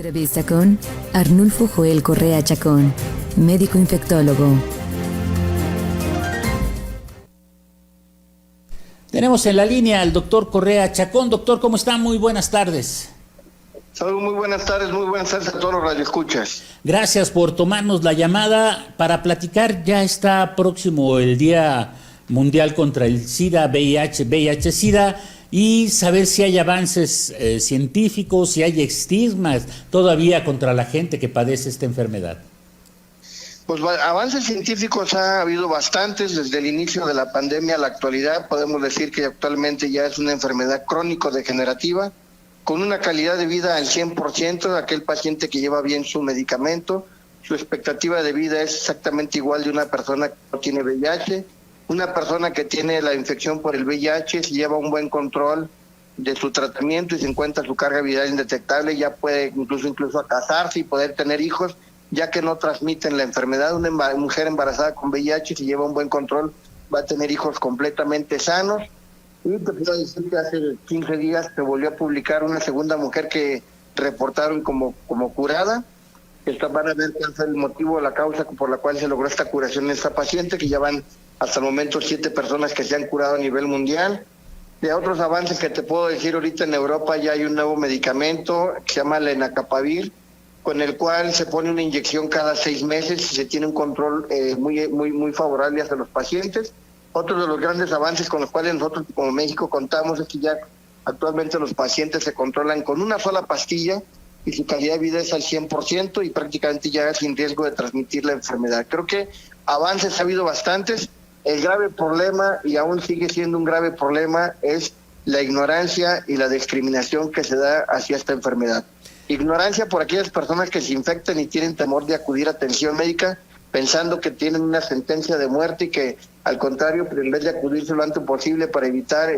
Entrevista con Arnulfo Joel Correa Chacón, médico infectólogo. Tenemos en la línea al doctor Correa Chacón. Doctor, ¿cómo está? Muy buenas tardes. Salud, muy buenas tardes a todos los radioescuchas. Gracias por tomarnos la llamada para platicar. Ya está próximo el Día Mundial contra el SIDA, VIH-SIDA, y saber si hay avances científicos, si hay estigmas todavía contra la gente que padece esta enfermedad. Pues avances científicos ha habido bastantes desde el inicio de la pandemia a la actualidad. Podemos decir que actualmente ya es una enfermedad crónico-degenerativa, con una calidad de vida al 100%, de aquel paciente que lleva bien su medicamento. Su expectativa de vida es exactamente igual de una persona que no tiene VIH. Una persona que tiene la infección por el VIH, si lleva un buen control de su tratamiento y se encuentra su carga viral indetectable, ya puede incluso casarse y poder tener hijos, ya que no transmiten la enfermedad. Una mujer embarazada con VIH, si lleva un buen control, va a tener hijos completamente sanos. Y te puedo decir que hace 15 días se volvió a publicar una segunda mujer que reportaron como curada. Van a ver cuál fue el motivo, la causa por la cual se logró esta curación en esta paciente, que ya van hasta el momento 7 personas que se han curado a nivel mundial. De otros avances que te puedo decir, ahorita en Europa ya hay un nuevo medicamento que se llama lenacapavir, con el cual se pone una inyección cada 6 meses y se tiene un control muy favorable hacia los pacientes. Otro de los grandes avances con los cuales nosotros como México contamos es que ya actualmente los pacientes se controlan con una sola pastilla y su calidad de vida es al 100% y prácticamente ya sin riesgo de transmitir la enfermedad. Creo que avances ha habido bastantes. El grave problema, y aún sigue siendo un grave problema, es la ignorancia y la discriminación que se da hacia esta enfermedad. Ignorancia por aquellas personas que se infectan y tienen temor de acudir a atención médica, pensando que tienen una sentencia de muerte y que, al contrario, en vez de acudirse lo antes posible para evitar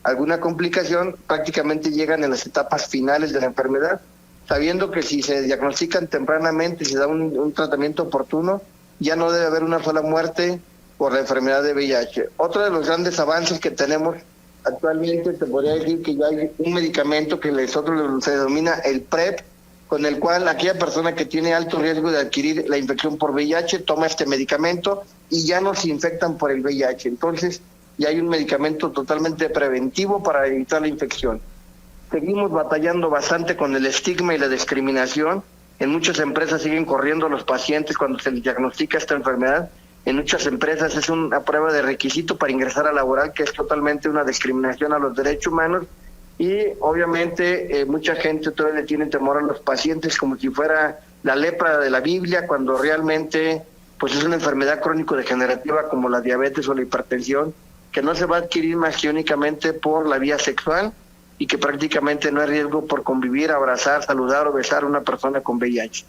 alguna complicación, prácticamente llegan en las etapas finales de la enfermedad, sabiendo que si se diagnostican tempranamente y se da un tratamiento oportuno, ya no debe haber una sola muerte por la enfermedad de VIH. Otro de los grandes avances que tenemos actualmente, te podría decir que ya hay un medicamento que se denomina el PrEP, con el cual aquella persona que tiene alto riesgo de adquirir la infección por VIH toma este medicamento y ya no se infectan por el VIH. Entonces, ya hay un medicamento totalmente preventivo para evitar la infección. Seguimos batallando bastante con el estigma y la discriminación. En muchas empresas siguen corriendo a los pacientes cuando se les diagnostica esta enfermedad. En muchas empresas es una prueba de requisito para ingresar a laboral, que es totalmente una discriminación a los derechos humanos. Y obviamente mucha gente todavía le tiene temor a los pacientes como si fuera la lepra de la Biblia, cuando realmente pues es una enfermedad crónico-degenerativa como la diabetes o la hipertensión, que no se va a adquirir más que únicamente por la vía sexual y que prácticamente no hay riesgo por convivir, abrazar, saludar o besar a una persona con VIH.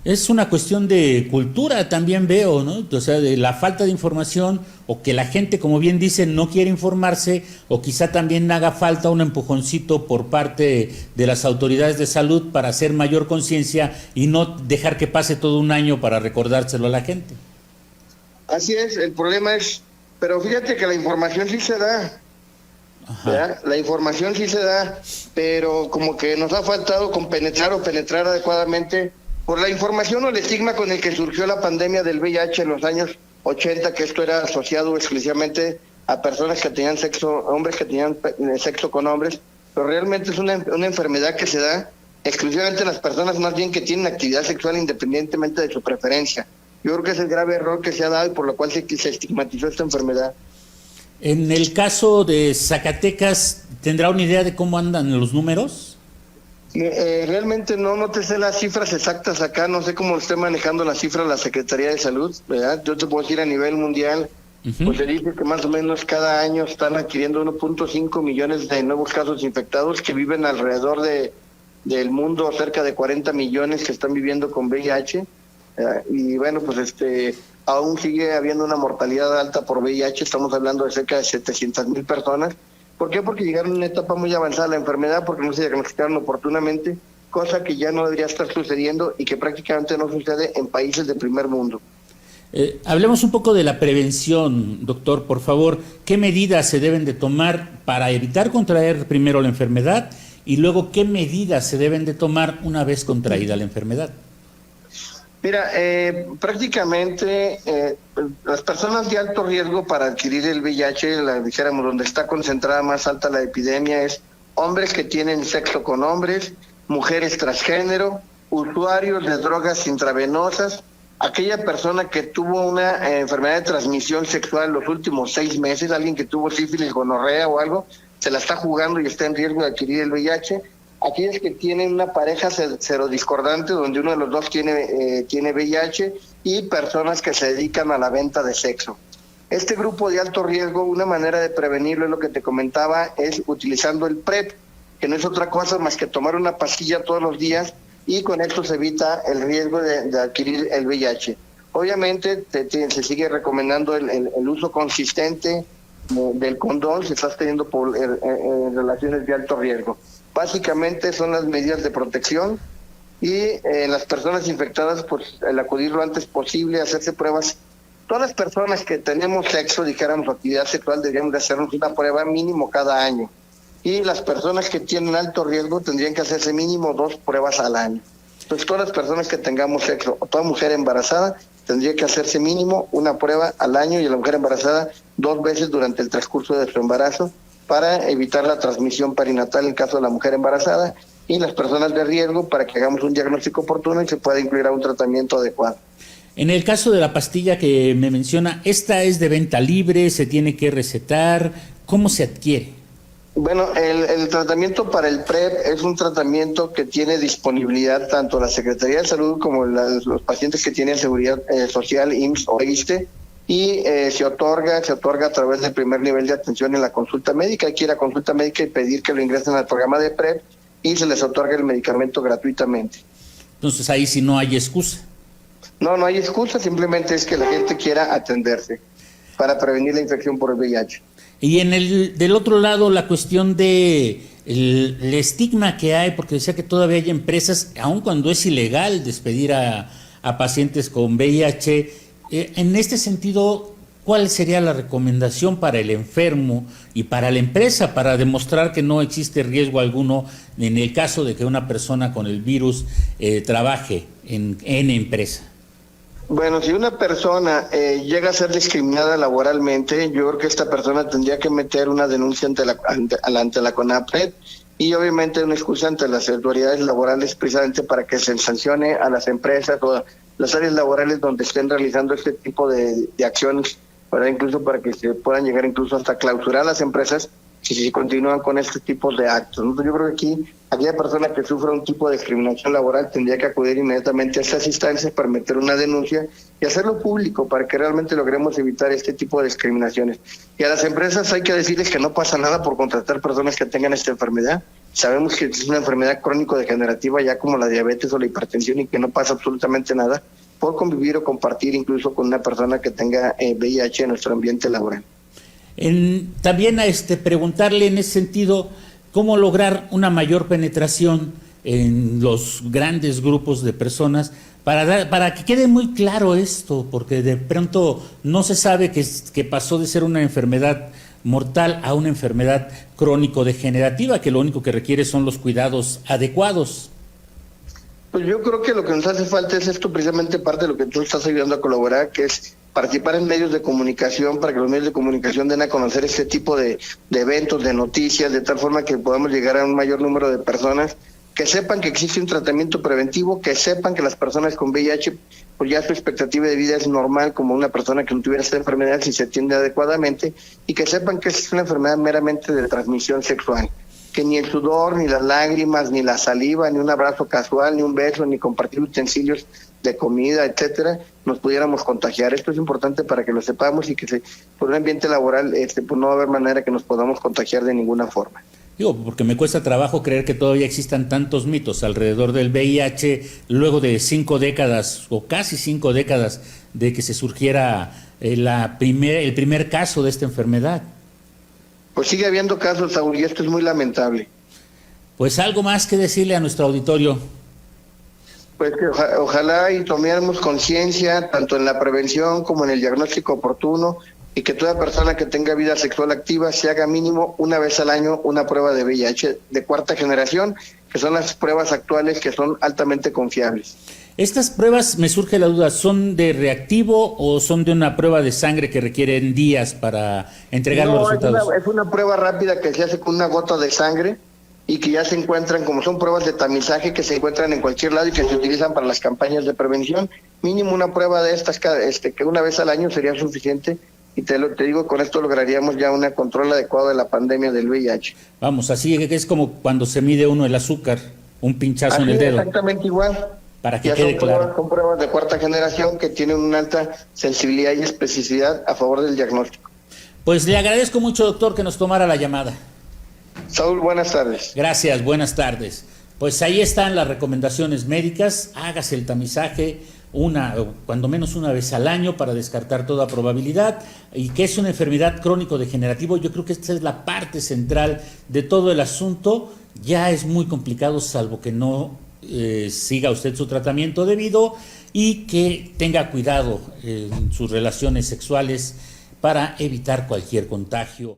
Es una cuestión de cultura, también veo, ¿no? O sea, de la falta de información, o que la gente, como bien dice, no quiere informarse, o quizá también haga falta un empujoncito por parte de las autoridades de salud para hacer mayor conciencia y no dejar que pase todo un año para recordárselo a la gente. Así es, el problema es, pero fíjate que la información sí se da. ¿verdad? La información sí se da, pero como que nos ha faltado penetrar adecuadamente por la información o el estigma con el que surgió la pandemia del VIH en los años 80, que esto era asociado exclusivamente a personas que tenían hombres que tenían sexo con hombres, pero realmente es una enfermedad que se da exclusivamente a las personas más bien que tienen actividad sexual independientemente de su preferencia. Yo creo que es el grave error que se ha dado y por lo cual se estigmatizó esta enfermedad. En el caso de Zacatecas, ¿tendrá una idea de cómo andan los números? Realmente no te sé las cifras exactas acá, no sé cómo esté manejando las cifras la Secretaría de Salud, ¿verdad? Yo te puedo decir a nivel mundial, pues se dice que más o menos cada año están adquiriendo 1.5 millones de nuevos casos infectados que viven alrededor del mundo, cerca de 40 millones que están viviendo con VIH, y bueno, pues aún sigue habiendo una mortalidad alta por VIH, estamos hablando de cerca de 700,000 personas. ¿Por qué? Porque llegaron a una etapa muy avanzada de la enfermedad, porque no se diagnosticaron oportunamente, cosa que ya no debería estar sucediendo y que prácticamente no sucede en países de primer mundo. Hablemos un poco de la prevención, doctor, por favor. ¿Qué medidas se deben de tomar para evitar contraer primero la enfermedad y luego qué medidas se deben de tomar una vez contraída la enfermedad. Mira, prácticamente las personas de alto riesgo para adquirir el VIH, dijéramos, donde está concentrada más alta la epidemia, es hombres que tienen sexo con hombres, mujeres transgénero, usuarios de drogas intravenosas, aquella persona que tuvo una enfermedad de transmisión sexual los últimos 6 meses, alguien que tuvo sífilis, gonorrea o algo, se la está jugando y está en riesgo de adquirir el VIH, aquellos que tienen una pareja serodiscordante donde uno de los dos tiene VIH y personas que se dedican a la venta de sexo. Este grupo de alto riesgo, una manera de prevenirlo es lo que te comentaba, es utilizando el PrEP, que no es otra cosa más que tomar una pastilla todos los días y con esto se evita el riesgo de adquirir el VIH. Obviamente se sigue recomendando el uso consistente del condón si estás teniendo relaciones de alto riesgo. Básicamente son las medidas de protección y las personas infectadas, pues el acudir lo antes posible, hacerse pruebas. Todas las personas que tenemos sexo, dijéramos actividad sexual, deberíamos de hacernos una prueba mínimo cada año. Y las personas que tienen alto riesgo tendrían que hacerse mínimo 2 pruebas al año. Entonces todas las personas que tengamos sexo, o toda mujer embarazada, tendría que hacerse mínimo una prueba al año y la mujer embarazada 2 veces durante el transcurso de su embarazo para evitar la transmisión perinatal en caso de la mujer embarazada y las personas de riesgo para que hagamos un diagnóstico oportuno y se pueda incluir a un tratamiento adecuado. En el caso de la pastilla que me menciona, ¿esta es de venta libre? ¿Se tiene que recetar? ¿Cómo se adquiere? Bueno, el tratamiento para el PrEP es un tratamiento que tiene disponibilidad tanto la Secretaría de Salud como los pacientes que tienen Seguridad Social, IMSS o ISSSTE, y se otorga a través del primer nivel de atención en la consulta médica. Hay que ir a consulta médica y pedir que lo ingresen al programa de PrEP y se les otorga el medicamento gratuitamente. Entonces ahí sí no hay excusa. No hay excusa, simplemente es que la gente quiera atenderse para prevenir la infección por el VIH. Y del otro lado, la cuestión de el estigma que hay, porque decía que todavía hay empresas, aun cuando es ilegal despedir a pacientes con VIH, en este sentido, ¿cuál sería la recomendación para el enfermo y para la empresa para demostrar que no existe riesgo alguno en el caso de que una persona con el virus trabaje en empresa? Bueno, si una persona llega a ser discriminada laboralmente, yo creo que esta persona tendría que meter una denuncia ante la CONAPRED y obviamente una excusa ante las autoridades laborales precisamente para que se sancione a las empresas o las áreas laborales donde estén realizando este tipo de acciones, ¿verdad? Incluso para que se puedan llegar incluso hasta clausurar las empresas si continúan con este tipo de actos. Entonces, yo creo que aquí aquella persona que sufra un tipo de discriminación laboral tendría que acudir inmediatamente a estas instancias para meter una denuncia y hacerlo público para que realmente logremos evitar este tipo de discriminaciones. Y a las empresas hay que decirles que no pasa nada por contratar personas que tengan esta enfermedad. Sabemos que es una enfermedad crónico-degenerativa ya como la diabetes o la hipertensión y que no pasa absolutamente nada por convivir o compartir incluso con una persona que tenga VIH en nuestro ambiente laboral. También preguntarle en ese sentido, ¿cómo lograr una mayor penetración en los grandes grupos de personas para que quede muy claro esto? Porque de pronto no se sabe que pasó de ser una enfermedad mortal a una enfermedad crónico-degenerativa, que lo único que requiere son los cuidados adecuados. Pues yo creo que lo que nos hace falta es esto, precisamente parte de lo que tú estás ayudando a colaborar, que es participar en medios de comunicación para que los medios de comunicación den a conocer este tipo de eventos, de noticias, de tal forma que podamos llegar a un mayor número de personas que sepan que existe un tratamiento preventivo, que sepan que las personas con VIH, pues ya su expectativa de vida es normal como una persona que no tuviera esta enfermedad si se atiende adecuadamente, y que sepan que es una enfermedad meramente de transmisión sexual, que ni el sudor, ni las lágrimas, ni la saliva, ni un abrazo casual, ni un beso, ni compartir utensilios de comida, etcétera, nos pudiéramos contagiar. Esto es importante para que lo sepamos y que por un ambiente laboral pues no va a haber manera que nos podamos contagiar de ninguna forma. Digo, porque me cuesta trabajo creer que todavía existan tantos mitos alrededor del VIH luego de 5 décadas o casi 5 décadas de que se surgiera el primer caso de esta enfermedad. Pues sigue habiendo casos, Saúl, y esto es muy lamentable. Pues algo más que decirle a nuestro auditorio. Pues que ojalá y tomáramos conciencia tanto en la prevención como en el diagnóstico oportuno y que toda persona que tenga vida sexual activa se haga mínimo una vez al año una prueba de VIH de cuarta generación, que son las pruebas actuales que son altamente confiables. Estas pruebas, me surge la duda, ¿son de reactivo o son de una prueba de sangre que requieren días para entregar los resultados? Es una prueba rápida que se hace con una gota de sangre y que ya se encuentran, como son pruebas de tamizaje que se encuentran en cualquier lado y que se utilizan para las campañas de prevención. Mínimo una prueba de estas que una vez al año sería suficiente, y te digo, con esto lograríamos ya un control adecuado de la pandemia del VIH. Vamos, así que es como cuando se mide uno el azúcar, un pinchazo en el dedo. Exactamente igual. Para que quede claro. Son pruebas de cuarta generación que tienen una alta sensibilidad y especificidad a favor del diagnóstico. Pues le agradezco mucho, doctor, que nos tomara la llamada. Saúl, buenas tardes. Gracias, buenas tardes. Pues ahí están las recomendaciones médicas. Hágase el tamizaje cuando menos una vez al año para descartar toda probabilidad, y que es una enfermedad crónico-degenerativa. Yo creo que esta es la parte central de todo el asunto. Ya es muy complicado, salvo que no siga usted su tratamiento debido, y que tenga cuidado en sus relaciones sexuales para evitar cualquier contagio.